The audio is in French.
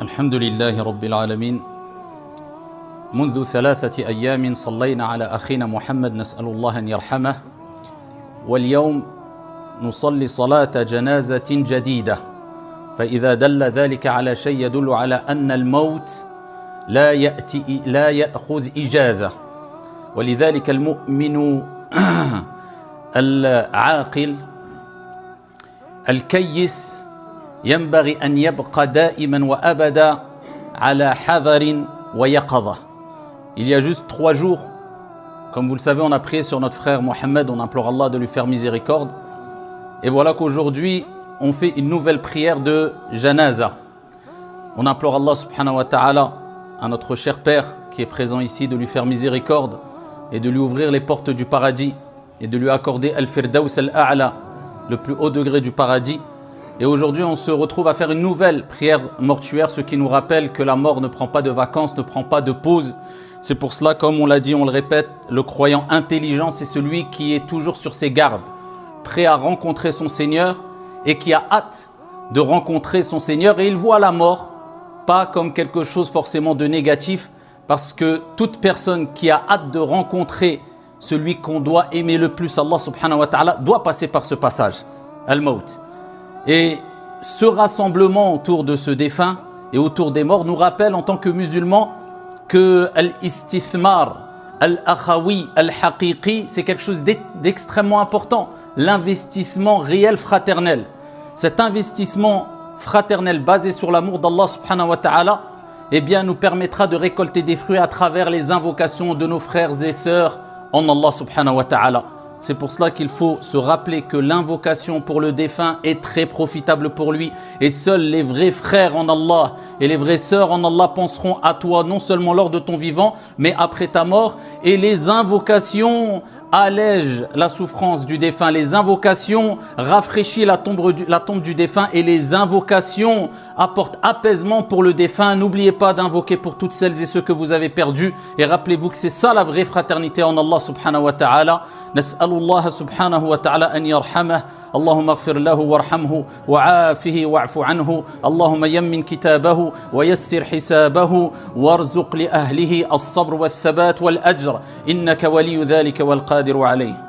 الحمد لله رب العالمين. منذ 3 أيام صلينا على أخينا محمد نسأل الله أن يرحمه، واليوم نصلي صلاة جنازة جديدة، فإذا دل ذلك على شيء يدل على أن الموت لا يأخذ إجازة، ولذلك المؤمن العاقل الكيس ينبغي أن يبقى دائما وأبدا على حذر ويقظة. Il y a juste 3 jours, comme vous le savez, on a prié sur notre frère Mohamed, on implore Allah de lui faire miséricorde. Et voilà qu'aujourd'hui, on fait une nouvelle prière de janaza. On implore Allah subhanahu wa ta'ala à notre cher père qui est présent ici de lui faire miséricorde et de lui ouvrir les portes du paradis et de lui accorder Al-Firdaus Al-A'la, le plus haut degré du paradis. Et aujourd'hui, on se retrouve à faire une nouvelle prière mortuaire, ce qui nous rappelle que la mort ne prend pas de vacances, ne prend pas de pause. C'est pour cela, comme on l'a dit, on le répète, le croyant intelligent, c'est celui qui est toujours sur ses gardes, prêt à rencontrer son Seigneur et qui a hâte de rencontrer son Seigneur. Et il voit la mort pas comme quelque chose forcément de négatif, parce que toute personne qui a hâte de rencontrer celui qu'on doit aimer le plus, Allah subhanahu wa ta'ala, doit passer par ce passage, Al-Maut. Et ce rassemblement autour de ce défunt et autour des morts nous rappelle en tant que musulmans que Al-Istithmar, Al-Akhawi, Al-Haqiqi, c'est quelque chose d'extrêmement important. L'investissement réel fraternel. Cet investissement fraternel basé sur l'amour d'Allah subhanahu wa ta'ala, eh bien, nous permettra de récolter des fruits à travers les invocations de nos frères et sœurs en Allah subhanahu wa ta'ala. C'est pour cela qu'il faut se rappeler que l'invocation pour le défunt est très profitable pour lui. Et seuls les vrais frères en Allah et les vraies sœurs en Allah penseront à toi non seulement lors de ton vivant, mais après ta mort. Et les invocations allègent la souffrance du défunt. Les invocations rafraîchissent la tombe du défunt. Et les invocations apportent apaisement pour le défunt. N'oubliez pas d'invoquer pour toutes celles et ceux que vous avez perdus. Et rappelez-vous que c'est ça la vraie fraternité en Allah subhanahu wa ta'ala. نسأل الله سبحانه وتعالى أن يرحمه اللهم اغفر له وارحمه وعافه واعف عنه اللهم يمن كتابه ويسر حسابه وارزق لأهله الصبر والثبات والأجر إنك ولي ذلك والقادر عليه.